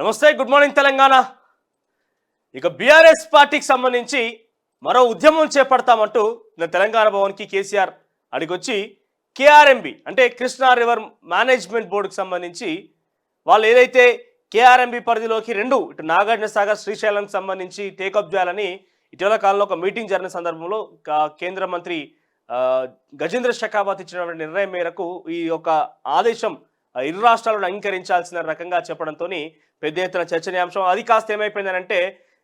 నమస్తే, good morning Telangana. ఇక BRS పార్టీకి సంబంధించి మరో ఉద్యమం చేపడతామంటూ తెలంగాణ భవన్కి కేసీఆర్ అడిగొచ్చి కేఆర్ఎంబి అంటే కృష్ణా రివర్ మేనేజ్మెంట్ బోర్డుకు సంబంధించి వాళ్ళు ఏదైతే కేఆర్ఎంబి పరిధిలోకి రెండు ఇటు నాగార్జున సాగర్ శ్రీశైలంకి సంబంధించి టేకప్ చేయాలని ఇటీవల కాలంలో ఒక మీటింగ్ జరిగిన సందర్భంలో కేంద్ర మంత్రి గజేంద్ర షెకావత్ ఇచ్చినటువంటి నిర్ణయం మేరకు ఈ యొక్క ఆదేశం ఇరు రాష్ట్రాలను అంగీకరించాల్సిన రకంగా చెప్పడంతో పెద్ద ఎత్తున చర్చనీయాంశం. అది కాస్త ఏమైపోయిందనంటే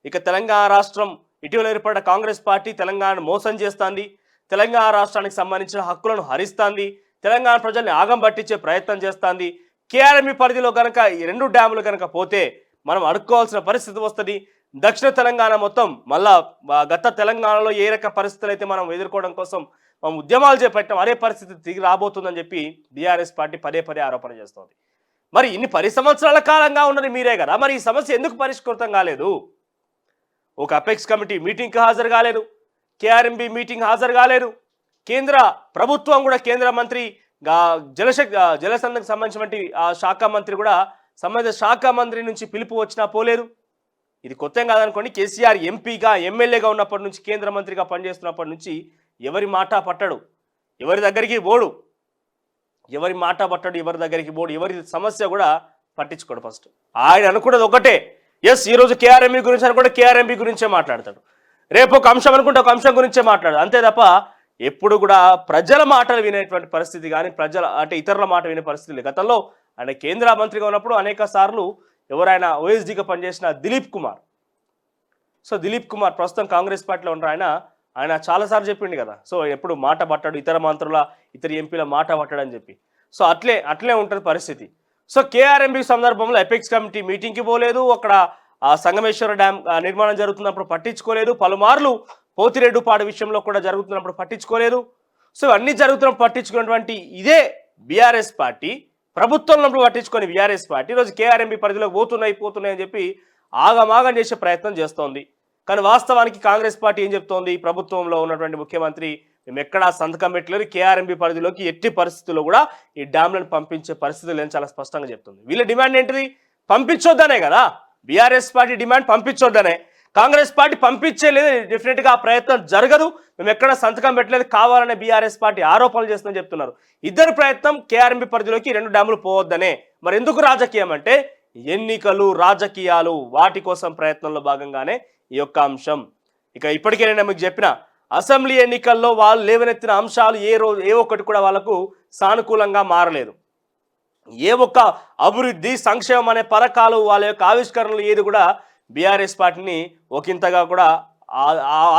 ఇక తెలంగాణ రాష్ట్రం ఇటీవల ఏర్పడ్డ కాంగ్రెస్ పార్టీ తెలంగాణను మోసం చేస్తుంది, తెలంగాణ రాష్ట్రానికి సంబంధించిన హక్కులను హరిస్తుంది, తెలంగాణ ప్రజల్ని ఆగం పట్టించే ప్రయత్నం చేస్తుంది. కేఆర్ఎంబి పరిధిలో కనుక ఈ రెండు డ్యాములు కనుక పోతే మనం అడుక్కోవాల్సిన పరిస్థితి వస్తుంది. దక్షిణ తెలంగాణ మొత్తం మళ్ళా గత తెలంగాణలో ఏ రక పరిస్థితులు అయితే మనం ఎదుర్కోవడం కోసం మనం ఉద్యమాలు చేపట్టాం అదే పరిస్థితి తిరిగి రాబోతుందని చెప్పి బీఆర్ఎస్ పార్టీ పదే పదే ఆరోపణ చేస్తోంది. మరి ఇన్ని 10 సంవత్సరాల కాలంగా ఉన్నది మీరే కదా, మరి ఈ సమస్య ఎందుకు పరిష్కృతం కాలేదు? ఒక అపెక్స్ కమిటీ మీటింగ్కి హాజరు కాలేదు, కేఆర్ఎంబి మీటింగ్ హాజరు కాలేదు, కేంద్ర ప్రభుత్వం కూడా కేంద్ర మంత్రి జలసంధకు సంబంధించినటువంటి ఆ శాఖ మంత్రి కూడా సంబంధిత శాఖ మంత్రి నుంచి పిలుపు వచ్చినా పోలేదు. ఇది కొత్త కాదనుకోండి. కేసీఆర్ ఎంపీగా ఎమ్మెల్యేగా ఉన్నప్పటి నుంచి కేంద్ర మంత్రిగా పనిచేస్తున్నప్పటి నుంచి ఎవరి మాట పట్టడు, ఎవరి దగ్గరికి పోడు, ఎవరి మాట పట్టడు, ఎవరి దగ్గరికి పోడు, ఎవరి సమస్య కూడా పట్టించుకోడు. ఫస్ట్ ఆయన అనుకున్నది ఒకటే, ఎస్ ఈరోజు కేఆర్ఎంబి గురించి అనుకుంటే కేఆర్ఎంబి గురించే మాట్లాడతాడు, రేపు ఒక అంశం అనుకుంటే ఒక అంశం గురించే మాట్లాడు, అంతే తప్ప ఎప్పుడు కూడా ప్రజల మాటలు వినేటువంటి పరిస్థితి కానీ ప్రజల అంటే ఇతరుల మాట వినే పరిస్థితి లేదు. గతంలో ఆయన కేంద్ర మంత్రిగా ఉన్నప్పుడు అనేక సార్లు ఎవరైనా ఓఎస్డీగా పనిచేసిన దిలీప్ కుమార్, సో దిలీప్ కుమార్ ప్రస్తుతం కాంగ్రెస్ పార్టీలో ఉన్నారు. ఆయన చాలాసార్లు చెప్పిండు కదా, సో ఎప్పుడు మాట పట్టాడు, ఇతర మంత్రుల ఇతర ఎంపీల మాట పట్టాడని చెప్పి. సో అట్లే ఉంటుంది పరిస్థితి. సో కేఆర్ఎంబి సందర్భంలో ఎపెక్స్ కమిటీ మీటింగ్కి పోలేదు, అక్కడ సంగమేశ్వర డ్యామ్ నిర్మాణం జరుగుతున్నప్పుడు పట్టించుకోలేదు, పలుమార్లు పోతిరెడ్డిపాడు విషయంలో కూడా జరుగుతున్నప్పుడు పట్టించుకోలేదు. సో అన్నీ జరుగుతున్నప్పుడు పట్టించుకున్నటువంటి ఇదే బీఆర్ఎస్ పార్టీ, ప్రభుత్వంలో పట్టించుకొని బీఆర్ఎస్ పార్టీ ఈరోజు కేఆర్ఎంబి పరిధిలోకి పోతున్నాయని చెప్పి ఆగమాగం చేసే ప్రయత్నం చేస్తోంది. కానీ వాస్తవానికి కాంగ్రెస్ పార్టీ ఏం చెప్తోంది, ప్రభుత్వంలో ఉన్నటువంటి ముఖ్యమంత్రి మేము ఎక్కడా సంతకం పెట్టలేదు, కేఆర్ఎంబి పరిధిలోకి ఎట్టి పరిస్థితుల్లో కూడా ఈ డ్యామ్లను పంపించే పరిస్థితులు లేని చాలా స్పష్టంగా చెప్తుంది. వీళ్ళ డిమాండ్ ఏంటిది? పంపించొద్దనే కదా. బీఆర్ఎస్ పార్టీ డిమాండ్ పంపించొద్దనే. కాంగ్రెస్ పార్టీ పంపించేలేదు, డెఫినెట్గా ఆ ప్రయత్నం జరగదు, మేము ఎక్కడ సంతకం పెట్టలేదు, కావాలనే బీఆర్ఎస్ పార్టీ ఆరోపణలు చేస్తుందని చెప్తున్నారు. ఇద్దరు ప్రయత్నం కేఆర్ఎంబి పరిధిలోకి 2 డ్యాములు పోవద్దనే. మరి ఎందుకు రాజకీయం అంటే ఎన్నికలు, రాజకీయాలు, వాటి కోసం ప్రయత్నంలో భాగంగానే ఈ యొక్క అంశం. ఇక ఇప్పటికే నేను మీకు చెప్పిన అసెంబ్లీ ఎన్నికల్లో వాళ్ళు లేవనెత్తిన అంశాలు ఏ ఒక్కటి కూడా వాళ్ళకు సానుకూలంగా మారలేదు. ఏ ఒక్క అభివృద్ధి, సంక్షేమం అనే పథకాలు, వాళ్ళ యొక్క ఆవిష్కరణలు ఏది కూడా బీఆర్ఎస్ పార్టీని ఒకంతగా కూడా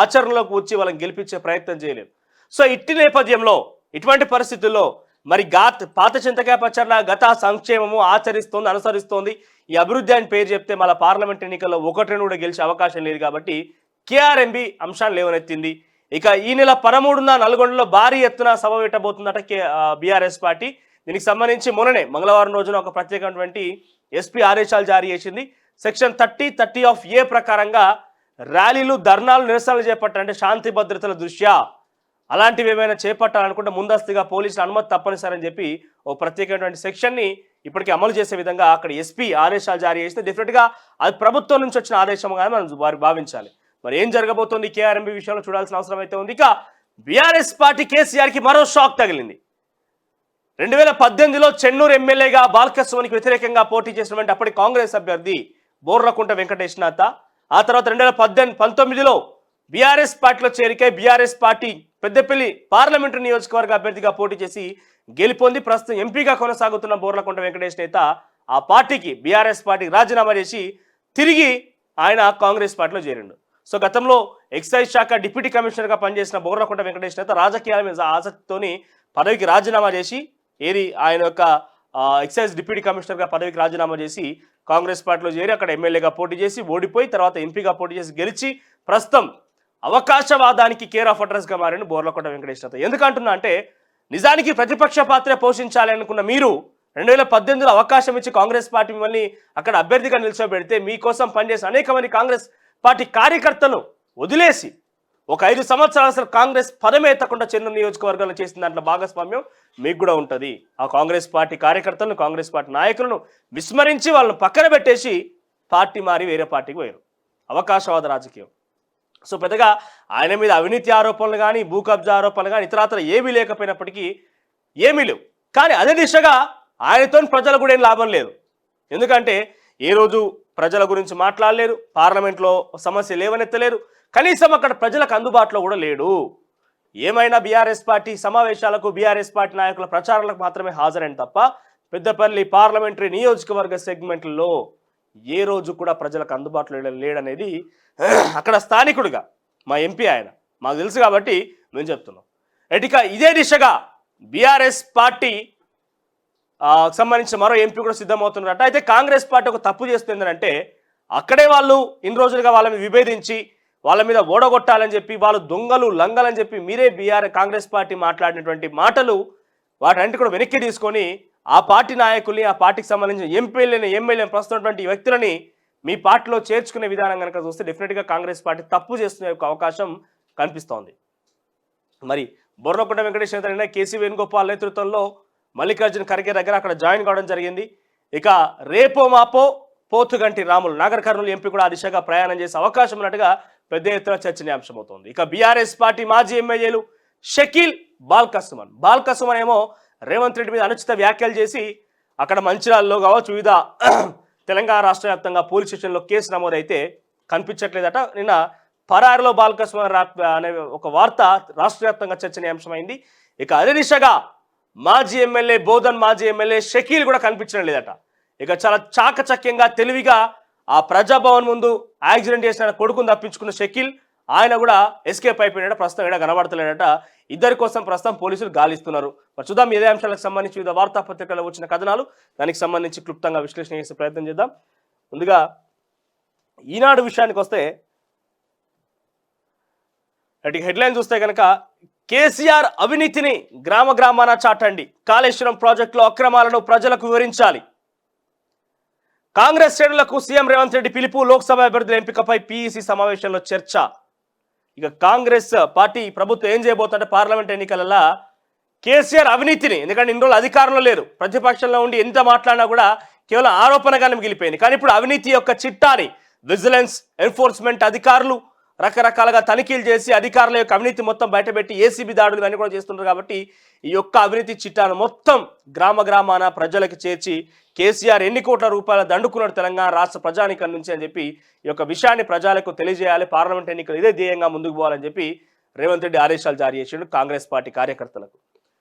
ఆచరణలోకి వచ్చి వాళ్ళని గెలిపించే ప్రయత్నం చేయలేదు. సో ఇట్టి నేపథ్యంలో ఇటువంటి పరిస్థితుల్లో మరి పాత చింతకాయ పచ్చర్ల గత సంక్షేమము అనుసరిస్తోంది. ఈ అభివృద్ధి అని పేరు చెప్తే మళ్ళీ పార్లమెంట్ ఎన్నికల్లో 1-2 కూడా గెలిచే అవకాశం లేదు కాబట్టి కేఆర్ఎంబి అంశాన్ని లేవనెత్తింది. ఇక ఈ నెల 13న నల్గొండలో భారీ ఎత్తున సభ పెట్టబోతుందట బీఆర్ఎస్ పార్టీ. దీనికి సంబంధించి మొన్ననే మంగళవారం రోజున ఒక ప్రత్యేకమైనటువంటి ఎస్పీ ఆదేశాలు జారీ చేసింది. సెక్షన్ 30(a) ప్రకారంగా ర్యాలీలు, ధర్నాలు, నిరసనలు చేపట్టాలంటే శాంతి భద్రతల దృష్ట్యా అలాంటివి ఏమైనా చేపట్టాలనుకుంటే ముందస్తుగా పోలీసుల అనుమతి తప్పనిసరి అని చెప్పి ఓ ప్రత్యేకమైనటువంటి సెక్షన్ని ఇప్పటికీ అమలు చేసే విధంగా అక్కడ ఎస్పీ ఆదేశాలు జారీ చేస్తే డెఫినెట్గా అది ప్రభుత్వం నుంచి వచ్చిన ఆదేశంగా మనం వారు భావించాలి. మరి ఏం జరగబోతోంది కేఆర్ఎంబి విషయంలో చూడాల్సిన అవసరం అయితే ఉంది. ఇక బీఆర్ఎస్ పార్టీ కేసీఆర్కి మరో షాక్ తగిలింది. 2018లో చెన్నూరు ఎమ్మెల్యేగా బాల్కస్వామికి వ్యతిరేకంగా పోటీ చేసినటువంటి అప్పటి కాంగ్రెస్ అభ్యర్థి బోర్లకుంట వెంకటేశ్నాథ ఆ తర్వాత 2019లో బీఆర్ఎస్ పార్టీలో చేరికై బీఆర్ఎస్ పార్టీ పెద్దపల్లి పార్లమెంటరీ నియోజకవర్గ అభ్యర్థిగా పోటీ చేసి గెలుపొంది ప్రస్తుతం ఎంపీగా కొనసాగుతున్న బోర్లకుంట వెంకటేష్ నేత ఆ పార్టీకి బీఆర్ఎస్ పార్టీకి రాజీనామా చేసి తిరిగి ఆయన కాంగ్రెస్ పార్టీలో చేరిండు. సో గతంలో ఎక్సైజ్ శాఖ డిప్యూటీ కమిషనర్గా పనిచేసిన బోర్లకుంట వెంకటేష్ నేత రాజకీయాల మీద ఆసక్తితోని పదవికి రాజీనామా చేసి ఆయన యొక్క ఎక్సైజ్ డిప్యూటీ కమిషనర్గా పదవికి రాజీనామా చేసి కాంగ్రెస్ పార్టీలో చేరి అక్కడ ఎమ్మెల్యేగా పోటీ చేసి ఓడిపోయి తర్వాత ఎంపీగా పోటీ చేసి గెలిచి ప్రస్తుతం అవకాశవాదానికి కేర్ ఆఫ్ అడ్రస్గా మారిన బోర్లకుంట వెంకటేష్ నేత. ఎందుకంటున్నా అంటే నిజానికి ప్రతిపక్ష పాత్ర పోషించాలి అనుకున్న మీరు 2018లో అవకాశం ఇచ్చి కాంగ్రెస్ పార్టీ మిమ్మల్ని అక్కడ అభ్యర్థిగా నిల్చోబెడితే మీకోసం పనిచేసి అనేక మంది కాంగ్రెస్ పార్టీ కార్యకర్తలు వదిలేసి ఒక 5 సంవత్సరాలు అసలు కాంగ్రెస్ పదమే ఎత్తకుండా చెన్నూరు నియోజకవర్గంలో చేసిన దాంట్లో భాగస్వామ్యం మీకు కూడా ఉంటుంది. ఆ కాంగ్రెస్ పార్టీ కార్యకర్తలను, కాంగ్రెస్ పార్టీ నాయకులను విస్మరించి వాళ్ళని పక్కన పెట్టేసి పార్టీ మారి వేరే పార్టీకి పోయారు. అవకాశవాద రాజకీయం. సో పెద్దగా ఆయన మీద అవినీతి ఆరోపణలు కానీ భూ కబ్జా ఆరోపణలు కానీ ఇతరాతర ఏమీ లేకపోయినప్పటికీ ఏమీ లేవు. కానీ అదే దిశగా ఆయనతో ప్రజలకు కూడా ఏం లాభం లేదు. ఎందుకంటే ఏ రోజు ప్రజల గురించి మాట్లాడలేరు, పార్లమెంట్లో సమస్య లేవనెత్తలేరు, కనీసం అక్కడ ప్రజలకు అందుబాటులో కూడా లేడు. ఏమైనా బీఆర్ఎస్ పార్టీ సమావేశాలకు బీఆర్ఎస్ పార్టీ నాయకుల ప్రచారాలకు మాత్రమే హాజరైన తప్ప పెద్దపల్లి పార్లమెంటరీ నియోజకవర్గ సెగ్మెంట్లలో ఏ రోజు కూడా ప్రజలకు అందుబాటులో లేడనేది అక్కడ స్థానికుడిగా మా ఎంపీ ఆయన మాకు తెలుసు కాబట్టి మేము చెప్తున్నాం. ఇక ఇదే దిశగా బీఆర్ఎస్ పార్టీ సంబంధించిన మరో ఎంపీ కూడా సిద్ధమవుతున్నారట. అయితే కాంగ్రెస్ పార్టీ ఒక తప్పు చేస్తుంది అంటే అక్కడే వాళ్ళు ఇన్ని రోజులుగా వాళ్ళ మీద విభేదించి వాళ్ళ మీద ఓడగొట్టాలని చెప్పి వాళ్ళు దొంగలు లంగలని చెప్పి మీరే కాంగ్రెస్ పార్టీ మాట్లాడినటువంటి మాటలు వాటన్నిటి కూడా వెనక్కి తీసుకొని ఆ పార్టీ నాయకుల్ని ఆ పార్టీకి సంబంధించిన ఎమ్మెల్యేని ప్రస్తున్నటువంటి వ్యక్తులని మీ పార్టీలో చేర్చుకునే విధానం కనుక చూస్తే డెఫినెట్గా కాంగ్రెస్ పార్టీ తప్పు చేస్తున్న అవకాశం కనిపిస్తోంది. మరి బొర్రకొండ వెంకటేష్ నేత కేసీ వేణుగోపాల్ నేతృత్వంలో మల్లికార్జున ఖర్గే దగ్గర అక్కడ జాయిన్ కావడం జరిగింది. ఇక రేపో మాపో పోతుగంటి రాములు నాగర్ కర్నూలు ఎంపీ కూడా ఆ దిశగా ప్రయాణం చేసే అవకాశం ఉన్నట్టుగా పెద్ద ఎత్తున చర్చనీయాంశం అవుతోంది. ఇక బీఆర్ఎస్ పార్టీ మాజీ ఎమ్మెల్యేలు షకీల్ బాల్కసుమన్ ఏమో రేవంత్ రెడ్డి మీద అనుచిత వ్యాఖ్యలు చేసి అక్కడ మంచిర్యాలలో కావచ్చు వివిధ తెలంగాణ రాష్ట్ర వ్యాప్తంగా పోలీస్ స్టేషన్లో కేసు నమోదైతే కనిపించట్లేదట. నిన్న పరారులో బాల్కసుమన్ అనే ఒక వార్త రాష్ట్ర వ్యాప్తంగా చర్చనీయాంశమైంది. ఇక అదే దిశగా మాజీ ఎమ్మెల్యే షకీల్ కూడా కనిపించడం లేదట. ఇక చాలా చాకచక్యంగా తెలివిగా ఆ ప్రజాభవన్ ముందు యాక్సిడెంట్ చేసిన కొడుకును తప్పించుకున్న షకీల్ ఆయన కూడా ఎస్కేప్ అయిపోయినట. ప్రస్తుతం ఇక్కడ కనబడతలేడట. ఇద్దరి కోసం ప్రస్తుతం పోలీసులు గాలిస్తున్నారు. మరి చూద్దాం ఇదే అంశాలకు సంబంధించి వివిధ వార్తాపత్రికల్లో వచ్చిన కథనాలు దానికి సంబంధించి క్లుప్తంగా విశ్లేషణ చేసే ప్రయత్నం చేద్దాం. ముందుగా ఈనాడు విషయానికి వస్తే హెడ్లైన్ చూస్తే కనుక కేసీఆర్ అవినీతిని గ్రామాన చాటండి, కాళేశ్వరం ప్రాజెక్టులో అక్రమాలను ప్రజలకు వివరించాలి, కాంగ్రెస్ శ్రేణులకు సీఎం రేవంత్ రెడ్డి పిలుపు, లోక్సభ అభ్యర్థుల ఎంపికపై పీఈసీ సమావేశంలో చర్చ. ఇక కాంగ్రెస్ పార్టీ ప్రభుత్వం ఏం చేయబోతుంటే పార్లమెంట్ ఎన్నికలలో కేసీఆర్ అవినీతిని, ఎందుకంటే ఇన్ని రోజులు అధికారంలో లేరు, ప్రతిపక్షంలో ఉండి ఎంత మాట్లాడినా కూడా కేవలం ఆరోపణగానే మిగిలిపోయింది. కానీ ఇప్పుడు అవినీతి యొక్క చిట్టాని విజిలెన్స్ ఎన్ఫోర్స్మెంట్ అధికారులు రకరకాలుగా తనిఖీలు చేసి అధికారుల యొక్క అవినీతి మొత్తం బయటపెట్టి ఏసీబీ దాడులు ఇవన్నీ కూడా చేస్తున్నారు. కాబట్టి ఈ యొక్క అవినీతి చిట్టాను మొత్తం గ్రామాన ప్రజలకు చేర్చి కేసీఆర్ ఎన్ని కోట్ల రూపాయల దండుకున్నాడు తెలంగాణ రాష్ట్ర ప్రజానికం నుంచి అని చెప్పి ఈ యొక్క విషయాన్ని ప్రజలకు తెలియజేయాలి, పార్లమెంట్ ఎన్నికలు ఇదే ధ్యేయంగా ముందుకు పోవాలని చెప్పి రేవంత్ రెడ్డి ఆదేశాలు జారీ చేసిండు కాంగ్రెస్ పార్టీ కార్యకర్తలకు.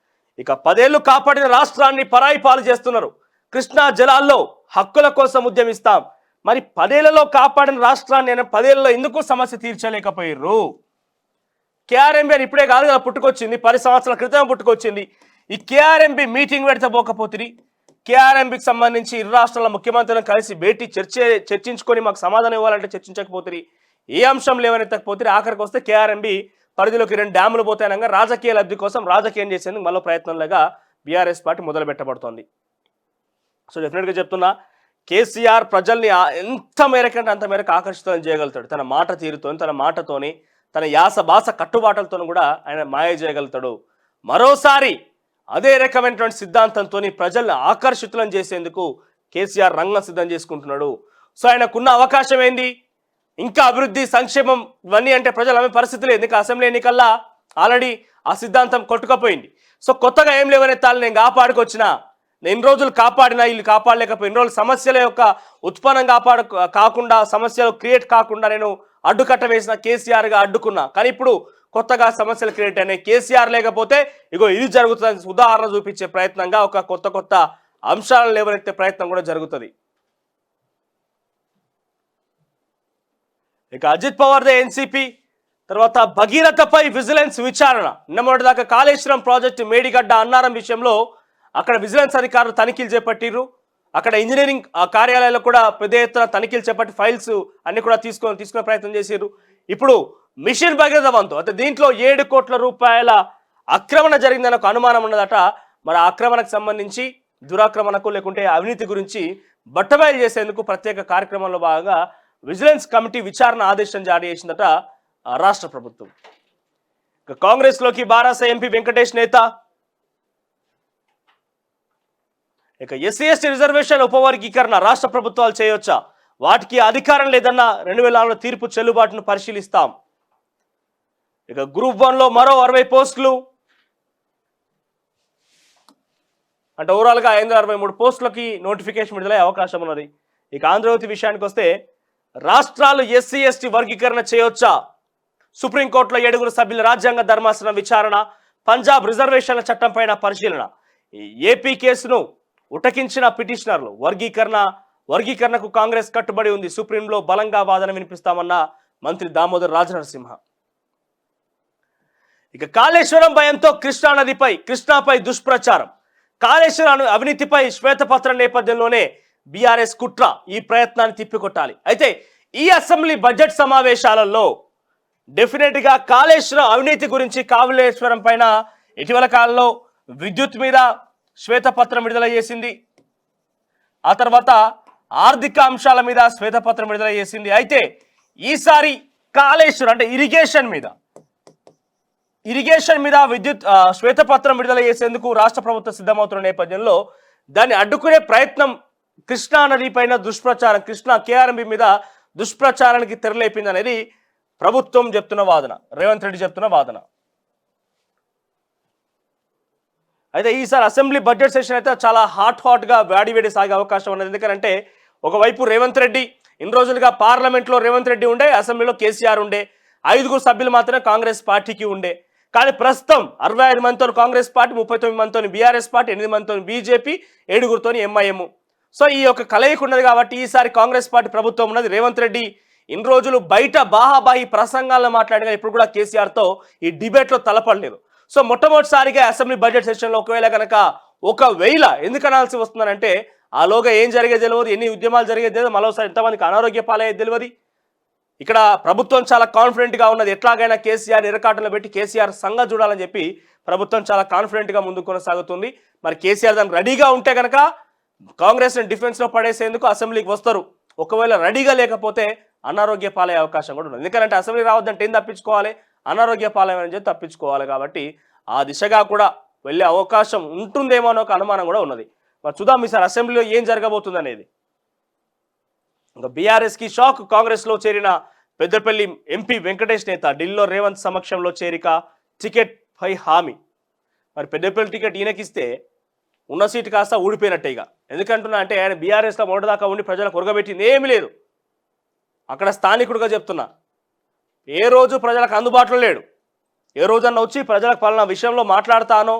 ఇక 10 ఏళ్లు కాపాడిన రాష్ట్రాన్ని పరాయి పాలు చేస్తున్నారు, కృష్ణా జలాల్లో హక్కుల కోసం ఉద్యమిస్తాం. మరి 10 ఏళ్లలో కాపాడిన రాష్ట్రాన్ని 10 ఏళ్లలో ఎందుకు సమస్య తీర్చలేకపోయారు? కేఆర్ఎంబీ అని ఇప్పుడే కాదు కదా పుట్టుకొచ్చింది, 10 సంవత్సరాల క్రితం పుట్టుకొచ్చింది. ఈ కేఆర్ఎంబీ మీటింగ్ పెడితే పోకపోతుంది, కేఆర్ఎంబీకి సంబంధించి ఇరు రాష్ట్రాల ముఖ్యమంత్రులను కలిసి భేటీ చర్చించుకొని మాకు సమాధానం ఇవ్వాలంటే చర్చించకపోతుంది, ఏ అంశం లేవనెత్తకపోతే ఆఖరికి వస్తే కేఆర్ఎంబీ పరిధిలోకి 2 డ్యాములు పోతాయనగా రాజకీయ లబ్ధి కోసం రాజకీయం చేసేందుకు మళ్ళీ ప్రయత్నంలాగా బీఆర్ఎస్ పార్టీ మొదలు పెట్టబడుతోంది. సో డెఫినెట్గా చెప్తున్నా, కేసీఆర్ ప్రజల్ని ఎంత మేరకంటే అంత మేరకు ఆకర్షితం చేయగలుగుతాడు. తన మాట తీరుతో, తన మాటతోని, తన యాస భాష కట్టుబాటలతో కూడా ఆయన మాయ చేయగలుగుతాడు. మరోసారి అదే రకమైనటువంటి సిద్ధాంతంతో ప్రజల్ని ఆకర్షితులను చేసేందుకు కేసీఆర్ రంగం సిద్ధం చేసుకుంటున్నాడు. సో ఆయనకున్న అవకాశం ఏంది? ఇంకా అభివృద్ధి సంక్షేమం ఇవన్నీ అంటే ప్రజలు అనే పరిస్థితి లేదు. ఇంకా అసెంబ్లీ ఎన్నికల్లా ఆల్రెడీ ఆ సిద్ధాంతం కొట్టుకపోయింది. సో కొత్తగా ఏం లేవనెత్తాలి, నేను కాపాడుకొచ్చినా, ఎన్ని రోజులు కాపాడినా వీళ్ళు కాపాడలేకపోయి, ఎన్ని రోజులు సమస్యల యొక్క ఉత్పన్నం కాకుండా సమస్యలు క్రియేట్ కాకుండా నేను అడ్డుకట్ట వేసిన కేసీఆర్గా అడ్డుకున్నా. కానీ ఇప్పుడు కొత్తగా సమస్యలు క్రియేట్ అయినాయి, కేసీఆర్ లేకపోతే ఇగో ఇది జరుగుతుంది ఉదాహరణ చూపించే ప్రయత్నంగా ఒక కొత్త అంశాలను లేవనెత్తే ప్రయత్నం కూడా జరుగుతుంది. ఇక అజిత్ పవార్దే ఎన్సీపీ తర్వాత భగీరథపై విజిలెన్స్ విచారణ. నిన్నమొదటిదాకా కాళేశ్వరం ప్రాజెక్టు మేడిగడ్డ అన్నారం విషయంలో అక్కడ విజిలెన్స్ అధికారులు తనిఖీలు చేపట్టిర్రు. అక్కడ ఇంజనీరింగ్ కార్యాలయాల్లో కూడా పెద్ద ఎత్తున తనిఖీలు చేపట్టి ఫైల్స్ అన్ని కూడా తీసుకునే ప్రయత్నం చేశారు. ఇప్పుడు మిషన్ భగీరథ వంతు అంటే దీంట్లో 7 కోట్ల రూపాయల ఆక్రమణ జరిగిందని ఒక అనుమానం ఉన్నదట. మరి ఆక్రమణకు సంబంధించి దురాక్రమణకు లేకుంటే అవినీతి గురించి బట్టబయలు చేసేందుకు ప్రత్యేక కార్యక్రమంలో భాగంగా విజిలెన్స్ కమిటీ విచారణ ఆదేశం జారీ చేసిందట రాష్ట్ర ప్రభుత్వం. కాంగ్రెస్లోకి బారాస ఎంపీ వెంకటేష్ నేత. ఇక ఎస్సీ ఎస్టీ రిజర్వేషన్ ఉపవర్గీకరణ రాష్ట్ర ప్రభుత్వాలు చేయొచ్చా? వాటికి అధికారం లేదన్న 2004 తీర్పు చెల్లుబాటును పరిశీలిస్తాం. ఇక గ్రూప్ 1లో మరో 60 పోస్టులు, అంటే ఓవరాల్గా 563 పోస్టులకి నోటిఫికేషన్ విడుదలయ్యే అవకాశం ఉన్నది. ఇక ఆంధ్రజ్యోతి విషయానికి వస్తే రాష్ట్రాలు ఎస్సీ ఎస్టీ వర్గీకరణ చేయొచ్చా, సుప్రీంకోర్టులో 7 సభ్యుల రాజ్యాంగ ధర్మాసనం విచారణ, పంజాబ్ రిజర్వేషన్ల చట్టం పైన పరిశీలన. ఏపీ కేసును ఉటకించిన పిటిషనర్లు, వర్గీకరణకు కాంగ్రెస్ కట్టుబడి ఉంది, సుప్రీంలో బలంగా వాదన వినిపిస్తామన్న మంత్రి దామోదర్ రాజనరసింహ. ఇక కాళేశ్వరం భయంతో కృష్ణాపై దుష్ప్రచారం. కాళేశ్వరం అవినీతిపై శ్వేతపత్రం నేపథ్యంలోనే బీఆర్ఎస్ కుట్ర, ఈ ప్రయత్నాన్ని తిప్పికొట్టాలి. అయితే ఈ అసెంబ్లీ బడ్జెట్ సమావేశాలలో డెఫినెట్ గా కాళేశ్వరం అవినీతి గురించి, కాళేశ్వరం పైన ఇటీవల కాలంలో విద్యుత్ మీద శ్వేతపత్రం విడుదల చేసింది, ఆ తర్వాత ఆర్థిక అంశాల మీద శ్వేతపత్రం విడుదల చేసింది. అయితే ఈసారి కాళేశ్వరం అంటే ఇరిగేషన్ మీద విద్యుత్ శ్వేతపత్రం విడుదల చేసేందుకు రాష్ట్ర ప్రభుత్వం సిద్ధమవుతున్న నేపథ్యంలో దాన్ని అడ్డుకునే ప్రయత్నం కృష్ణా నది పైన దుష్ప్రచారం, కేఆర్ఎంబి మీద దుష్ప్రచారానికి తెరలేపింది అనేది ప్రభుత్వం చెప్తున్న వాదన, రేవంత్ రెడ్డి చెప్తున్న వాదన. అయితే ఈసారి అసెంబ్లీ బడ్జెట్ సెషన్ అయితే చాలా హాట్గా వేడి సాగే అవకాశం ఉన్నది. ఎందుకంటే ఒకవైపు రేవంత్ రెడ్డి ఇన్ని రోజులుగా పార్లమెంట్లో రేవంత్ రెడ్డి ఉండే, అసెంబ్లీలో కేసీఆర్ ఉండే, 5 సభ్యులు మాత్రమే కాంగ్రెస్ పార్టీకి ఉండే. కానీ ప్రస్తుతం 65 మందితో కాంగ్రెస్ పార్టీ, 39 మందితో బీఆర్ఎస్ పార్టీ, 8 మందితో బీజేపీ, 7 ఎంఐఎం. సో ఈ యొక్క కలయిక ఉన్నది కాబట్టి ఈసారి కాంగ్రెస్ పార్టీ ప్రభుత్వం ఉన్నది. రేవంత్ రెడ్డి ఇన్ని రోజులు బయట బాహాబాహి ప్రసంగాల్లో మాట్లాడిన ఇప్పుడు కూడా కేసీఆర్తో ఈ డిబేట్లో తలపడలేదు. సో మొట్టమొదటిసారిగా అసెంబ్లీ బడ్జెట్ సెషన్లో ఒకవేళ ఎందుకు అనాల్సి వస్తుందంటే ఆలోగా ఏం జరిగేది తెలియదు, ఎన్ని ఉద్యమాలు జరిగేది తెలియదు, మరోసారి ఎంతమందికి అనారోగ్య పాలయ్యేది తెలియదు. ఇక్కడ ప్రభుత్వం చాలా కాన్ఫిడెంట్గా ఉన్నది, ఎట్లాగైనా కేసీఆర్ ఇరకాటంలో పెట్టి కేసీఆర్ సంగ చూడాలని చెప్పి ప్రభుత్వం చాలా కాన్ఫిడెంట్గా ముందుకు కొనసాగుతుంది. మరి కేసీఆర్ దానికి రెడీగా ఉంటే కనుక కాంగ్రెస్ని డిఫెన్స్లో పడేసేందుకు అసెంబ్లీకి వస్తారు. ఒకవేళ రెడీగా లేకపోతే అనారోగ్య పాలయ్యే అవకాశం కూడా ఉంది. ఎందుకంటే అసెంబ్లీ రావద్దంటే ఏం తప్పించుకోవాలి, అనారోగ్య పాలయ్యని చెప్పి తప్పించుకోవాలి. కాబట్టి ఆ దిశగా కూడా వెళ్ళే అవకాశం ఉంటుందేమో అని ఒక అనుమానం కూడా ఉన్నది. మరి చూద్దాం ఈసారి అసెంబ్లీలో ఏం జరగబోతుంది అనేది. ఇంకా బీఆర్ఎస్కి షాక్, కాంగ్రెస్లో చేరిన పెద్దపల్లి ఎంపీ వెంకటేష్ నేత ఢిల్లీలో రేవంత్ సమక్షంలో చేరిక, టికెట్ పై హామీ. మరి పెద్దపల్లి టికెట్ ఈయనకిస్తే ఉన్న సీటు కాస్త ఊడిపోయినట్టే. ఇక ఎందుకంటున్నా అంటే ఆయన బీఆర్ఎస్లో మొదటిదాకా ఉండి ప్రజలకు ఉరగబెట్టింది ఏమీ లేదు. అక్కడ స్థానికుడిగా చెప్తున్నా, ఏ రోజు ప్రజలకు అందుబాటులో లేడు. ఏ రోజన్నా వచ్చి ప్రజలకు పలానా విషయంలో మాట్లాడతానో,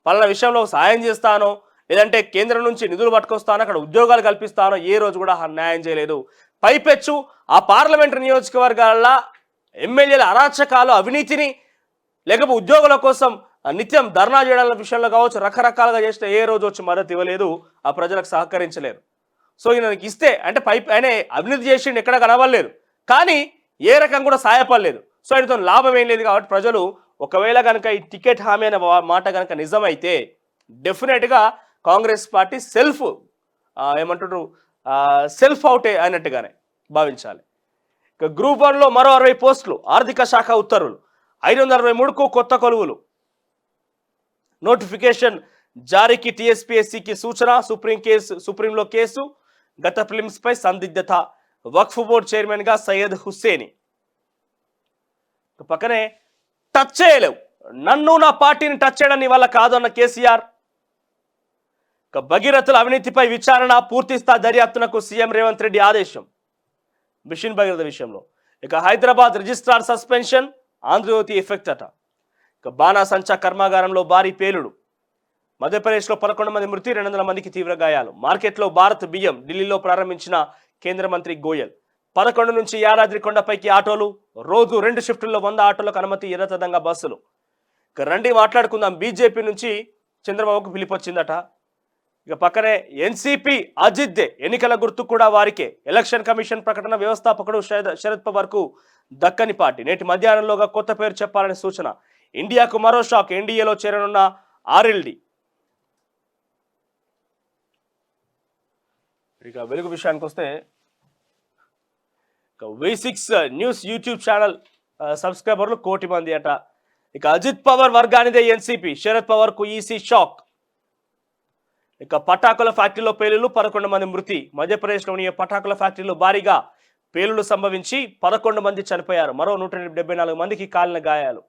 పలానా విషయంలో సాయం చేస్తానో, లేదంటే కేంద్రం నుంచి నిధులు పట్టుకొస్తానో, అక్కడ ఉద్యోగాలు కల్పిస్తానో ఏ రోజు కూడా న్యాయం చేయలేదు. పైపెచ్చు ఆ పార్లమెంటరీ నియోజకవర్గాల ఎమ్మెల్యేల అరాచకాలు, అవినీతిని, లేకపోతే ఉద్యోగుల కోసం నిత్యం ధర్నా చేయడాల విషయంలో కావచ్చు, రకరకాలుగా చేస్తే ఏ రోజు వచ్చి మద్దతు ఇవ్వలేదు, ఆ ప్రజలకు సహకరించలేరు. సో ఈయనకి ఇస్తే అంటే ఆయన అవినీతి చేసిండు, ఎక్కడ కనబడలేదు, కానీ ఏ రకం కూడా సాయపడలేదు. సో ఆయనతో లాభం ఏం లేదు. కాబట్టి ప్రజలు ఒకవేళ కనుక ఈ టికెట్ హామీ అనే మాట కనుక నిజమైతే డెఫినెట్గా కాంగ్రెస్ పార్టీ సెల్ఫ్ అవుట్ అయినట్టుగానే భావించాలి. ఇక గ్రూప్ 1లో మరో 60 పోస్టులు, ఆర్థిక శాఖ ఉత్తర్వులు, 563కు కొత్త కొలువులు, నోటిఫికేషన్ జారీకి టీఎస్పీఎస్సీకి సూచన, సుప్రీంలో కేసు, గత ఫిలిమ్స్ పై సందిగ్ధత, వక్ఫ్ బోర్డు చైర్మన్ గా సయ్యద్ హుస్సేని. పక్కనే టచ్ చేయలేవు, నన్ను నా పార్టీని టచ్ చేయడం నీ వల్ల కాదు అన్న కేసీఆర్. భగీరథుల అవినీతిపై విచారణ, పూర్తిస్థాయి దర్యాప్తునకు సీఎం రేవంత్ రెడ్డి ఆదేశం మిషన్ భగీరథ విషయంలో. ఇక Hyderabad registrar suspension, Andhrajyothy effect అట. ఇక బాణాసంచా కర్మాగారంలో భారీ పేలుడు, మధ్యప్రదేశ్లో 11 మంది మృతి, 200 మందికి తీవ్ర గాయాలు. మార్కెట్లో భారత్ బియ్యం, ఢిల్లీలో ప్రారంభించిన కేంద్ర మంత్రి గోయల్. 11 నుంచి యాదాద్రి కొండపైకి ఆటోలు, రోజు 2 షిఫ్టుల్లో 100 ఆటోలకు అనుమతి, యథాతథంగా బస్సులు. ఇక రండి మాట్లాడుకుందాం. బీజేపీ నుంచి చంద్రబాబుకు పిలిపొచ్చిందట. ఇక పక్కనే ఎన్సీపీ అజిత్ దే, ఎన్నికల గుర్తు కూడా వారికే. ఎలక్షన్ కమిషన్ ప్రకటన, వ్యవస్థాపకుడు శరద్ పవార్కు దక్కని పార్టీ. నేటి మధ్యాహ్నంలోగా కొత్త పేరు చెప్పాలని సూచన. ఇండియాకు మరో షాక్, ఎన్డీఏలో చేరనున్న ఆర్ఎల్డి. ఇక వెలుగు విషయానికి వస్తే V6 న్యూస్ యూట్యూబ్ ఛానల్ సబ్స్క్రైబర్లు 1 కోటి మంది అట. ఇక అజిత్ పవార్ వర్గానిదే ఎన్సీపీ, శరద్ పవార్కు ఈసీ షాక్. ఇక పటాకుల ఫ్యాక్టరీలో పేలుళ్లు 11 మంది మృతి. మధ్యప్రదేశ్లోని పటాకుల ఫ్యాక్టరీలో భారీగా పేలుళ్లు సంభవించి 11 మంది చనిపోయారు. మరో 174 మందికి కాలిన గాయాలు.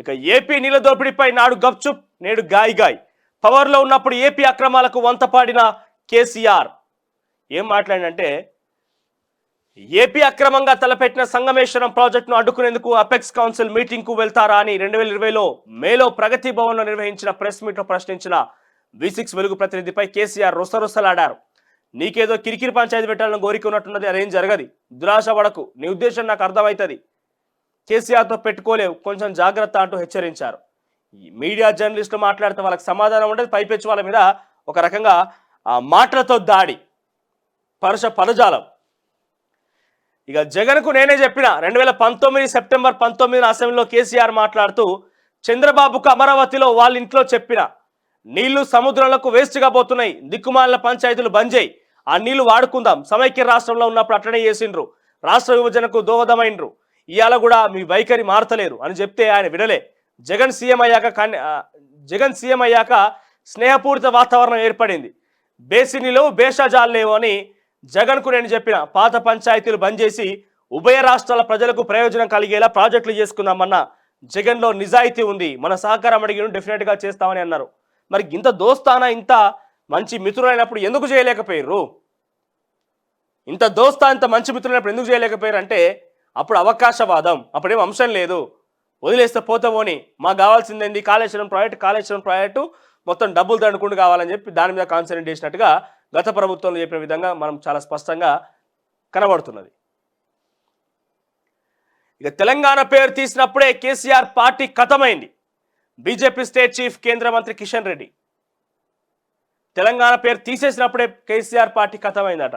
ఇక ఏపీ నీళ్ల దోపిడీపై నాడు గప్చుప్, నేడు గాయ్. పవర్లో ఉన్నప్పుడు ఏపీ అక్రమాలకు వంతపాడిన కేసీఆర్ ఏం మాట్లాడినంటే, ఏపీ అక్రమంగా తలపెట్టిన సంగమేశ్వరం ప్రాజెక్టును అడ్డుకునేందుకు అపెక్స్ కౌన్సిల్ మీటింగ్కు వెళ్తారా అని 2020లో మేలో ప్రగతి భవన్లో నిర్వహించిన ప్రెస్ మీట్లో ప్రశ్నించిన V6 వెలుగు ప్రతినిధిపై కేసీఆర్ రొసరొసలాడారు. నీకేదో కిరికిరి పంచాయతీ పెట్టాలని కోరిక ఉన్నట్టున్నది, అదేం జరగది, దురాశ పడకు, నీ ఉద్దేశం నాకు అర్థమవుతుంది, కేసీఆర్తో పెట్టుకోలేవు, కొంచెం జాగ్రత్త అంటూ హెచ్చరించారు. మీడియా జర్నలిస్టులు మాట్లాడితే వాళ్ళకి సమాధానం ఉండదు, పైపెచ్చి వాళ్ళ మీద ఒక రకంగా మాటలతో దాడి, పదజాలం. ఇక జగన్కు నేనే చెప్పిన 2019 సెప్టెంబర్ 19 అసెంబ్లీలో కేసీఆర్ మాట్లాడుతూ, చంద్రబాబుకు అమరావతిలో వాళ్ళ ఇంట్లో చెప్పిన, నీళ్లు సముద్రంలోకి వేస్ట్గా పోతున్నాయి, దిక్కుమాలిన పంచాయతీలు బంద్ చేయి, ఆ నీళ్లు వాడుకుందాం, సమైక్య రాష్ట్రంలో ఉన్నప్పుడు అట్లనే చేసిండ్రు, రాష్ట్ర విభజనకు దోహదమైండ్రు, ఇవాళ కూడా మీ వైఖరి మారతలేరు అని చెప్తే ఆయన వినలే. జగన్ సీఎం అయ్యాక స్నేహపూరిత వాతావరణం ఏర్పడింది, బేసిని లేవు, బేషజాలు లేవు అని జగన్కు నేను చెప్పిన, పాత పంచాయతీలు బంద్ చేసి ఉభయ రాష్ట్రాల ప్రజలకు ప్రయోజనం కలిగేలా ప్రాజెక్టులు చేసుకుందామన్న జగన్లో నిజాయితీ ఉంది, మన సహకారం అడిగిన డెఫినెట్గా చేస్తామని అన్నారు. మరి ఇంత దోస్తానా, ఇంత మంచి మిత్రులైనప్పుడు ఎందుకు చేయలేకపోయారు? ఇంత మంచి మిత్రులైనప్పుడు ఎందుకు చేయలేకపోయారు అంటే, అప్పుడు అవకాశవాదం, అప్పుడేం అంశం లేదు, వదిలేస్తే పోతామోని, మాకు కావాల్సిందేంది కాళేశ్వరం ప్రాజెక్టు మొత్తం డబ్బులు దండుకుంటూ కావాలని చెప్పి దాని మీద కాన్సన్ట్రేట్ చేసినట్టుగా గత ప్రభుత్వంలో చెప్పిన విధంగా మనం చాలా స్పష్టంగా కనబడుతున్నది. ఇక తెలంగాణ పేరు తీసినప్పుడే కేసీఆర్ పార్టీ ఖతమైంది. బీజేపీ స్టేట్ చీఫ్ కేంద్ర మంత్రి కిషన్ రెడ్డి తెలంగాణ పేరు తీసేసినప్పుడే కేసీఆర్ పార్టీ ఖతమైందట.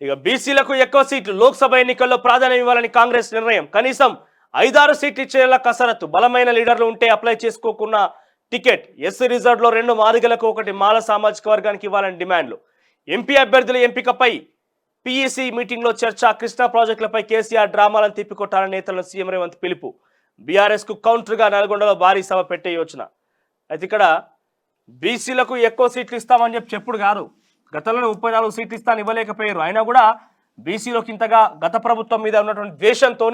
ఇక బీసీలకు ఎక్కువ సీట్లు, లోక్సభ ఎన్నికల్లో ప్రాధాన్యం ఇవ్వాలని కాంగ్రెస్ నిర్ణయం, కనీసం 5-6 సీట్లు ఇచ్చేలా కసరత్తు, బలమైన లీడర్లు ఉంటే అప్లై చేసుకోకున్న టికెట్, ఎస్సీ రిజర్వ్లో 2 మాదిగలకు 1 మాల సామాజిక వర్గానికి ఇవ్వాలని డిమాండ్లు, ఎంపీ అభ్యర్థుల ఎంపికపై పీఈసీ మీటింగ్లో చర్చ, కృష్ణా ప్రాజెక్టులపై కేసీఆర్ డ్రామాలను తిప్పికొట్టాలని నేతలను సీఎం రేవంత్ పిలుపు, బీఆర్ఎస్కు కౌంటర్గా నల్గొండలో భారీ సభ పెట్టే యోచన. అయితే ఇక్కడ బీసీలకు ఎక్కువ సీట్లు ఇస్తామని చెప్పుడు కాదు, గతంలో 34 సీట్లు ఇస్తాను ఇవ్వలేకపోయారు, అయినా కూడా బీసీలోకి ఇంతగా గత ప్రభుత్వం మీద ఉన్నటువంటి ద్వేషంతో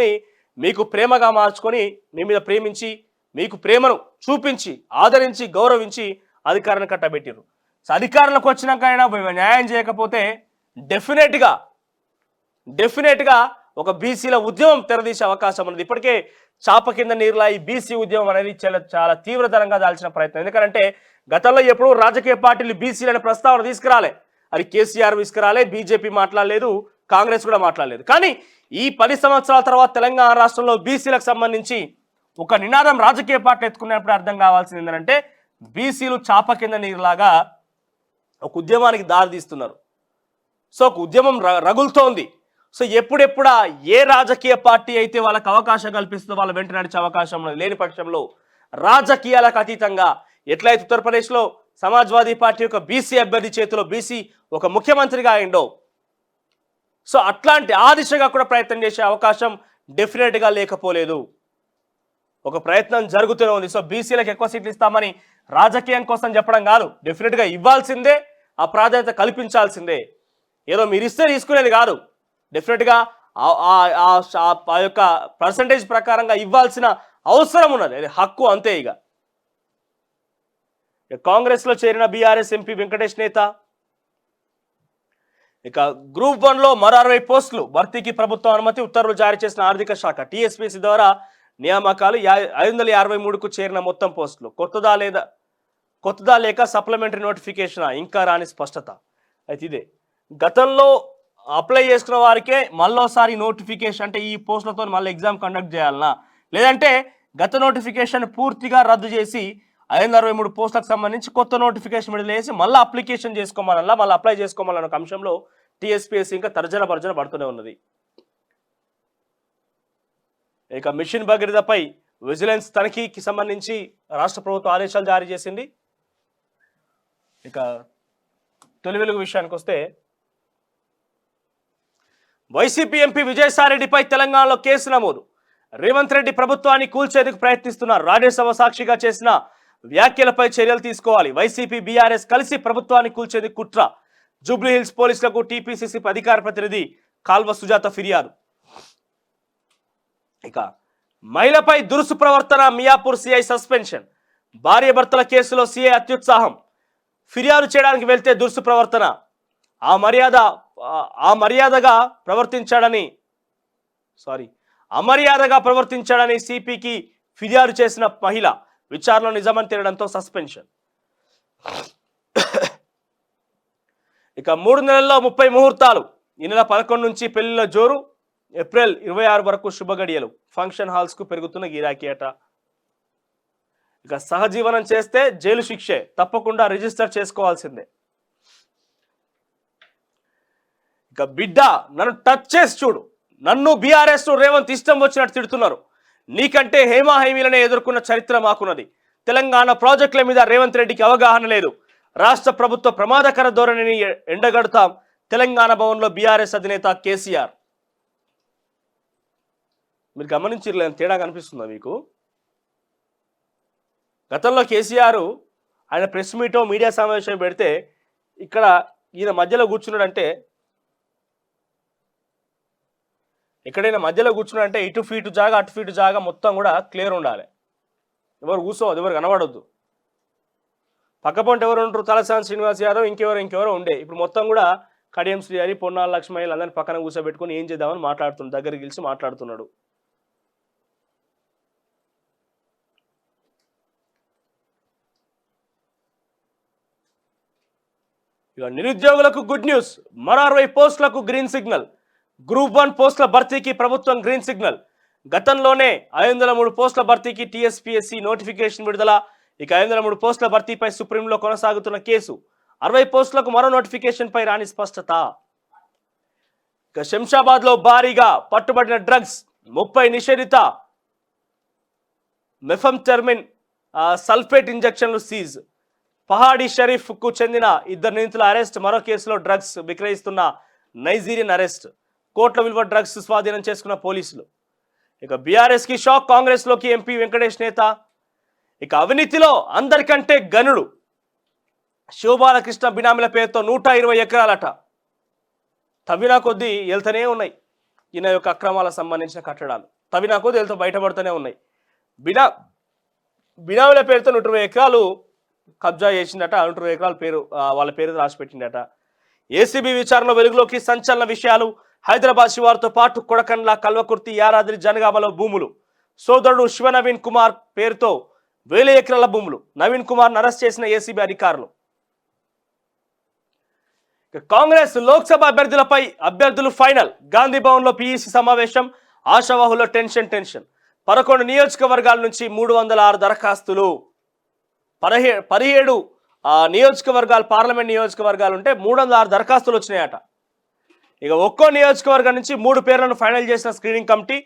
మీకు ప్రేమగా మార్చుకొని, మీ మీద ప్రేమించి, మీకు ప్రేమను చూపించి, ఆదరించి, గౌరవించి అధికారాన్ని కట్టబెట్టారు. సో అధికారంలోకి వచ్చినాక అయినా న్యాయం చేయకపోతే డెఫినెట్గా ఒక బీసీల ఉద్యమం తెరదీసే అవకాశం ఉన్నది. ఇప్పటికే చాప కింద నీరులా ఈ బీసీ ఉద్యమం అనేది చాలా తీవ్రతరంగా దాల్చిన ప్రయత్నం. ఎందుకంటే గతంలో ఎప్పుడూ రాజకీయ పార్టీలు బీసీలను ప్రస్తావన తీసుకురాలే, అది కేసీఆర్ తీసుకురాలే, బీజేపీ మాట్లాడలేదు, కాంగ్రెస్ కూడా మాట్లాడలేదు. కానీ ఈ 10 సంవత్సరాల తర్వాత తెలంగాణ రాష్ట్రంలో బీసీలకు సంబంధించి ఒక నినాదం రాజకీయ పార్టీలు ఎత్తుకున్నప్పుడు అర్థం కావాల్సింది ఏంటంటే, బీసీలు చాప కింద నీరులాగా ఒక ఉద్యమానికి దారి తీస్తున్నారు. సో ఒక ఉద్యమం రగులుతోంది. సో ఎప్పుడెప్పుడా ఏ రాజకీయ పార్టీ అయితే వాళ్ళకి అవకాశం కల్పిస్తుందో వాళ్ళ వెంట నడిచే అవకాశం లేని పక్షంలో రాజకీయాలకు అతీతంగా, ఎట్లయితే ఉత్తరప్రదేశ్లో సమాజ్వాదీ పార్టీ యొక్క బీసీ అభ్యర్థి చేతిలో బీసీ ఒక ముఖ్యమంత్రిగా అయిండో, సో అట్లాంటి ఆ దిశగా కూడా ప్రయత్నం చేసే అవకాశం డెఫినెట్గా లేకపోలేదు. ఒక ప్రయత్నం జరుగుతూనే ఉంది. సో బీసీలకు ఎక్కువ సీట్లు ఇస్తామని రాజకీయం కోసం చెప్పడం కాదు, డెఫినెట్గా ఇవ్వాల్సిందే, ఆ ప్రాధాన్యత కల్పించాల్సిందే. ఏదో మీరు ఇస్తే తీసుకునేది కాదు, డెఫినెట్గా ఆ యొక్క పర్సంటేజ్ ప్రకారంగా ఇవ్వాల్సిన అవసరం ఉన్నది, అది హక్కు అంతే. ఇక కాంగ్రెస్లో చేరిన బీఆర్ఎస్ ఎంపీ వెంకటేష్ నేత, ఇక గ్రూప్ 1లో మరో 60 పోస్టులు భర్తీకి ప్రభుత్వం అనుమతి, ఉత్తర్వులు జారీ చేసిన ఆర్థిక శాఖ, టీఎస్పీసీ ద్వారా నియామకాలు 553కు చేరిన మొత్తం పోస్టులు, కొత్తదా లేక సప్లిమెంటరీ నోటిఫికేషన్ ఇంకా రాని స్పష్టత. అయితే ఇదే గతంలో అప్లై చేసుకున్న వారికే మళ్ళోసారి నోటిఫికేషన్, అంటే ఈ పోస్టులతో మళ్ళీ ఎగ్జామ్ కండక్ట్ చేయాలన్నా, లేదంటే గత నోటిఫికేషన్ పూర్తిగా రద్దు చేసి 563 పోస్టులకు సంబంధించి కొత్త నోటిఫికేషన్ విడుదల చేసి మళ్ళీ అప్లికేషన్ చేసుకోవాలన్నా, మళ్ళీ అప్లై చేసుకోవాలన్న ఒక అంశంలో టీఎస్పీఎస్సీ ఇంకా తర్జన భర్జన పడుతూనే ఉన్నది. ఇక మిషన్ భగీరథపై విజిలెన్స్ తనిఖీకి సంబంధించి రాష్ట్ర ప్రభుత్వం ఆదేశాలు జారీ చేసింది. ఇక తొలి వెలుగు విషయానికి వస్తే, వైసీపీ ఎంపీ విజయసాయిరెడ్డిపై తెలంగాణలో కేసు నమోదు, రేవంత్ రెడ్డి ప్రభుత్వాన్ని కూల్చేందుకు ప్రయత్నిస్తున్నారు. రాజ్యసభ సాక్షిగా చేసిన వ్యాఖ్యలపై చర్యలు తీసుకోవాలి. వైసీపీ బీఆర్ఎస్ కలిసి ప్రభుత్వాన్ని కూల్చేందుకు కుట్ర. జూబ్లీహిల్స్ పోలీసులకు టీపీసీసీ అధికార ప్రతినిధి కాల్వ సుజాత ఫిర్యాదు. ఇక మహిళపై దురుసు ప్రవర్తన, మియాపూర్ సిఐ సస్పెన్షన్. భార్య భర్తల కేసులో సిఐ అత్యుత్సాహం. ఫిర్యాదు చేయడానికి వెళ్తే దురుసు ప్రవర్తన, అమర్యాదగా ప్రవర్తించాడని సిపికి ఫిర్యాదు చేసిన మహిళ విచారణలో నిజమని తేలడంతో సస్పెన్షన్. ఇక 3 నెలల్లో 30 ముహూర్తాలు. ఈ నెల 11 నుంచి పెళ్లిళ్ళ జోరు. ఏప్రిల్ 26 వరకు శుభగడియలు. ఫంక్షన్ హాల్స్ కు పెరుగుతున్న గిరాకీ అట. ఇక సహజీవనం చేస్తే జైలు శిక్షే, తప్పకుండా రిజిస్టర్ చేసుకోవాల్సిందే. ఇక బిడ్డ నన్ను టచ్ చేసి చూడు, నన్ను బీఆర్ఎస్ రేవంత్ ఇష్టం వచ్చినట్టు తిడుతున్నారు. నీకంటే హేమాహేమీలనే ఎదుర్కొన్న చరిత్ర మాకున్నది. తెలంగాణ ప్రాజెక్టుల మీద రేవంత్ రెడ్డికి అవగాహన లేదు. రాష్ట్ర ప్రభుత్వ ప్రమాదకర ధోరణిని ఎండగడతాం. తెలంగాణ భవన్లో బీఆర్ఎస్ అధినేత కేసీఆర్. మీరు గమనించలేదు, తేడా కనిపిస్తుందా మీకు? గతంలో కేసీఆర్ ఆయన ప్రెస్ మీటో మీడియా సమావేశం పెడితే ఇక్కడ ఈయన మధ్యలో కూర్చున్నాడంటే, ఎక్కడైనా మధ్యలో కూర్చున్నాడంటే ఇటు ఫీటు జాగా అటు ఫీటు జాగా మొత్తం కూడా క్లియర్ ఉండాలి. ఎవరు కూర్చోవద్దు, ఎవరు కనబడొద్దు. పక్కపొంట ఎవరు ఉంటారు? తలసాని శ్రీనివాస్ యాదవ్, ఇంకెవరో ఉండే. ఇప్పుడు మొత్తం కూడా కడియం శ్రీహరి, పొన్నాల లక్ష్మయ్య అందరినీ పక్కన కూర్చోబెట్టుకుని ఏం చేద్దామని మాట్లాడుతున్నాడు, దగ్గరికి గెలిచి మాట్లాడుతున్నాడు. ఇక నిరుద్యోగులకు గుడ్ న్యూస్. మరో 60 పోస్టులకు గ్రీన్ సిగ్నల్. గ్రూప్ 1 పోస్టుల భర్తీకి ప్రభుత్వం గ్రీన్ సిగ్నల్. గతంలోనే 503 పోస్టుల భర్తీకి టీఎస్పీఎస్సీ నోటిఫికేషన్ విడుదల. ఇక 503 పోస్టుల భర్తీపై సుప్రీంలో కొనసాగుతున్న కేసు. 60 పోస్టులకు మరో నోటిఫికేషన్ పై రాని స్పష్టత. ఇక శంషాబాద్ లో భారీగా పట్టుబడిన డ్రగ్స్. 30 నిషేధిత మెఫంటర్మిన్ సల్ఫేట్ ఇంజెక్షన్లు సీజ్. పహాడీ షరీఫ్ కు చెందిన 2 నిందితుల అరెస్ట్. మరో కేసులో డ్రగ్స్ విక్రయిస్తున్న నైజీరియన్ అరెస్ట్. కోట్ల విలువ డ్రగ్స్ స్వాధీనం చేసుకున్న పోలీసులు. ఇక బీఆర్ఎస్ కి షాక్. కాంగ్రెస్ లోకి ఎంపీ వెంకటేష్ నేత. ఇక అవినీతిలో అందరికంటే గనుడు. శివబాలకృష్ణ బినామీల పేరుతో 120 ఎకరాలట. తవ్వినా కొద్దీ వెళ్తూనే ఉన్నాయి ఈయన యొక్క అక్రమాలకు సంబంధించిన కట్టడాలు. తవ్వినా కొద్దీ వెళ్తూ బయటపడుతూనే ఉన్నాయి. బినామీల పేరుతో 120 ఎకరాలు కబ్జా చేసిందట. 120 ఎకరాల పేరు వాళ్ళ పేరు రాసిపెట్టిందట. ఏసీబీ విచారణలో వెలుగులోకి సంచలన విషయాలు. హైదరాబాద్ శివారుతో పాటు కొడకండ్ల, కల్వకుర్తి, యాదాద్రి, జనగామలో భూములు. సోదరుడు శివ నవీన్ కుమార్ పేరుతో 1000 ఎకరాల భూములు. నవీన్ కుమార్ అరెస్ట్ చేసిన ఏసీబీ అధికారులు. కాంగ్రెస్ లోక్సభ అభ్యర్థులు ఫైనల్. గాంధీ భవన్ లో పీఈసీ సమావేశం. ఆశావాహులో టెన్షన్. 11 నియోజకవర్గాల నుంచి 306 దరఖాస్తులు. 17 నియోజకవర్గాలు, పార్లమెంట్ నియోజకవర్గాలు ఉంటే 306 దరఖాస్తులు వచ్చినాయట. ఇక ఒక్కో నియోజకవర్గం నుంచి 3 పేర్లను ఫైనల్ చేసిన స్క్రీనింగ్ కమిటీ.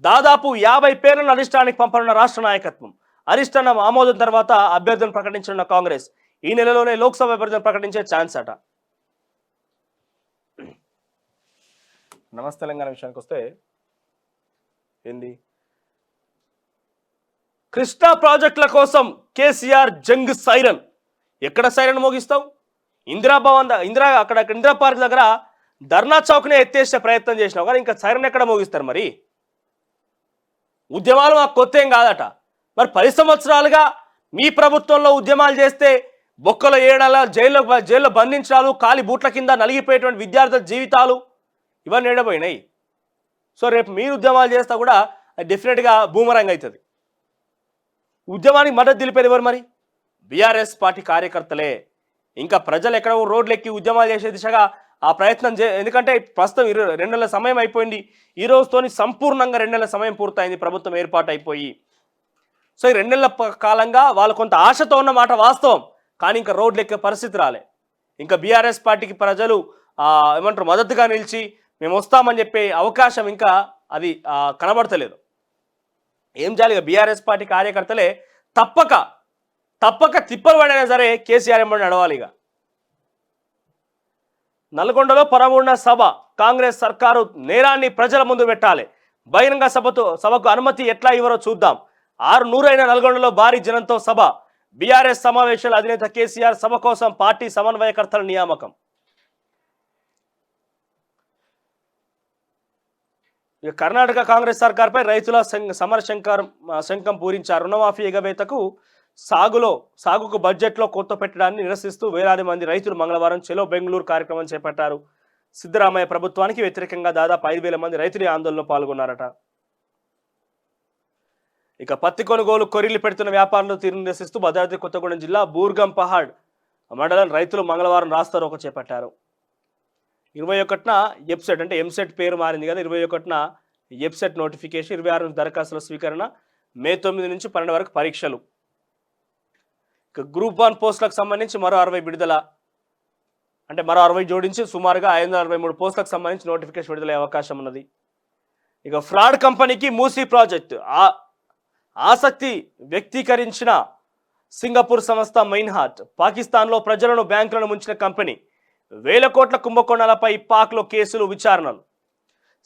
దాదాపు 50 పేర్లను అరిష్టానికి పంపనున్న రాష్ట్ర నాయకత్వం. అరిష్టానం ఆమోదం తర్వాత అభ్యర్థులను ప్రకటించనున్న కాంగ్రెస్. ఈ నెలలోనే లోక్సభ అభ్యర్థులను ప్రకటించే ఛాన్స్ అట. నమస్తే తెలంగాణ విషయానికి వస్తే ఏంది, కృష్ణా ప్రాజెక్టుల కోసం కేసీఆర్ జంగ్ సైరన్. ఎక్కడ సైరన్ మోగిస్తావు? ఇందిరా పార్క్ దగ్గర ధర్నా చౌక్నే ఎత్తేసే ప్రయత్నం చేసినావు కానీ ఇంకా సైరన్ ఎక్కడ మోగిస్తారు? మరి ఉద్యమాలు మాకు కొత్త ఏం కాదట. మరి 10 సంవత్సరాలుగా మీ ప్రభుత్వంలో ఉద్యమాలు చేస్తే బొక్కలో ఏడాల జైల్లో బంధించడాలు, కాలి బూట్ల కింద నలిగిపోయేటువంటి విద్యార్థుల జీవితాలు ఇవన్నీ ఏడబోయినాయి. సో రేపు మీరు ఉద్యమాలు చేస్తా కూడా డెఫినెట్గా బూమరంగ్ అవుతుంది. ఉద్యమానికి మద్దతు తెలిపేది ఎవరు? మరి బీఆర్ఎస్ పార్టీ కార్యకర్తలే. ఇంకా ప్రజలు ఎక్కడ రోడ్లు ఎక్కి ఉద్యమాలు చేసే దిశగా ఆ ప్రయత్నం ఎందుకంటే ప్రస్తుతం 2 నెలల సమయం అయిపోయింది. ఈ రోజుతోని సంపూర్ణంగా 2 నెలల సమయం పూర్తయింది ప్రభుత్వం ఏర్పాటు అయిపోయి. సో ఈ 2 నెలల కాలంగా వాళ్ళు కొంత ఆశతో ఉన్న మాట వాస్తవం. కానీ ఇంకా రోడ్లు ఎక్కే పరిస్థితి రాలే. ఇంకా బీఆర్ఎస్ పార్టీకి ప్రజలు ఏమంటారు మద్దతుగా నిలిచి మేము వస్తామని చెప్పే అవకాశం ఇంకా అది కనబడతలేదు. ఏం చేయాలి? ఇక బీఆర్ఎస్ పార్టీ కార్యకర్తలే తప్పక తిప్పలు పడైనా సరే కేసీఆర్ ఎంబడి నడవాలి. ఇక నల్గొండలో 13వ సభ. కాంగ్రెస్ సర్కారు నేరాన్ని ప్రజల ముందు పెట్టాలి. బహిరంగ సభకు అనుమతి ఎట్లా ఇవ్వరో చూద్దాం. 600 నల్గొండలో భారీ జనంతో సభ. బీఆర్ఎస్ సమావేశాల అధినేత కేసీఆర్ సభ కోసం పార్టీ సమన్వయకర్తల నియామకం. ఇక కర్ణాటక కాంగ్రెస్ సర్కార్పై రైతుల సమర శంఖం పూరించారు. రుణమాఫీ ఎగవేతకు సాగుకు బడ్జెట్లో కొత్త పెట్టడాన్ని నిరసిస్తూ వేలాది మంది రైతులు మంగళవారం చెలో బెంగళూరు కార్యక్రమం చేపట్టారు. సిద్ధరామయ్య ప్రభుత్వానికి వ్యతిరేకంగా దాదాపు 5,000 మంది రైతులు ఈ ఆందోళనలో పాల్గొన్నారట. ఇక పత్తి కొనుగోలు కొర్రీలు పెడుతున్న వ్యాపారులు తీరును నిరసిస్తూ భద్రాద్రి కొత్తగూడెం జిల్లా బూర్గం పహాడ్ మండలం రైతులు మంగళవారం రాస్తారోకో చేపట్టారు. 21న ఎప్సెట్ అంటే ఎంసెట్ పేరు మారింది కదా, 21న ఎప్సెట్ నోటిఫికేషన్, 26 దరఖాస్తుల స్వీకరణ, మే 9 నుంచి 12 వరకు పరీక్షలు. ఇక గ్రూప్ 1 పోస్టులకు సంబంధించి మరో 60 విడుదల, అంటే మరో 60 జోడించి సుమారుగా 563 పోస్టులకు సంబంధించి నోటిఫికేషన్ విడుదలయ్యే అవకాశం ఉన్నది. ఇక ఫ్రాడ్ కంపెనీకి మూసీ ప్రాజెక్టు ఆసక్తి వ్యక్తీకరించిన సింగపూర్ సంస్థ మైన్హార్ట్. పాకిస్తాన్లో ప్రజలను బ్యాంకులను ముంచిన కంపెనీ. 1,000 కోట్ల కుంభకోణాలపై పాక్లో కేసులు, విచారణలు.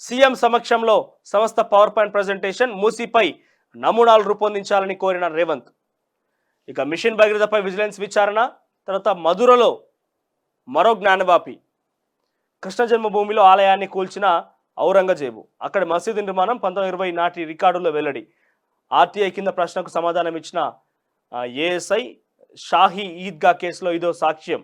సీఎం సమక్షంలో సంస్థ పవర్ పాయింట్ ప్రజెంటేషన్. మూసీపై నమూనాలు రూపొందించాలని కోరిన రేవంత్. ఇక మిషన్ భగీరథపై విజిలెన్స్ విచారణ. తర్వాత మధురలో మరో జ్ఞానవాపి. కృష్ణ జన్మభూమిలో ఆలయాన్ని కూల్చిన ఔరంగజేబు. అక్కడ మసీదు నిర్మాణం 1920 నాటి రికార్డుల్లో వెల్లడి. ఆర్టీఐ కింద ప్రశ్నకు సమాధానం ఇచ్చిన ఏఎస్ఐ. షాహీ ఈద్గా కేసులో ఇదో సాక్ష్యం.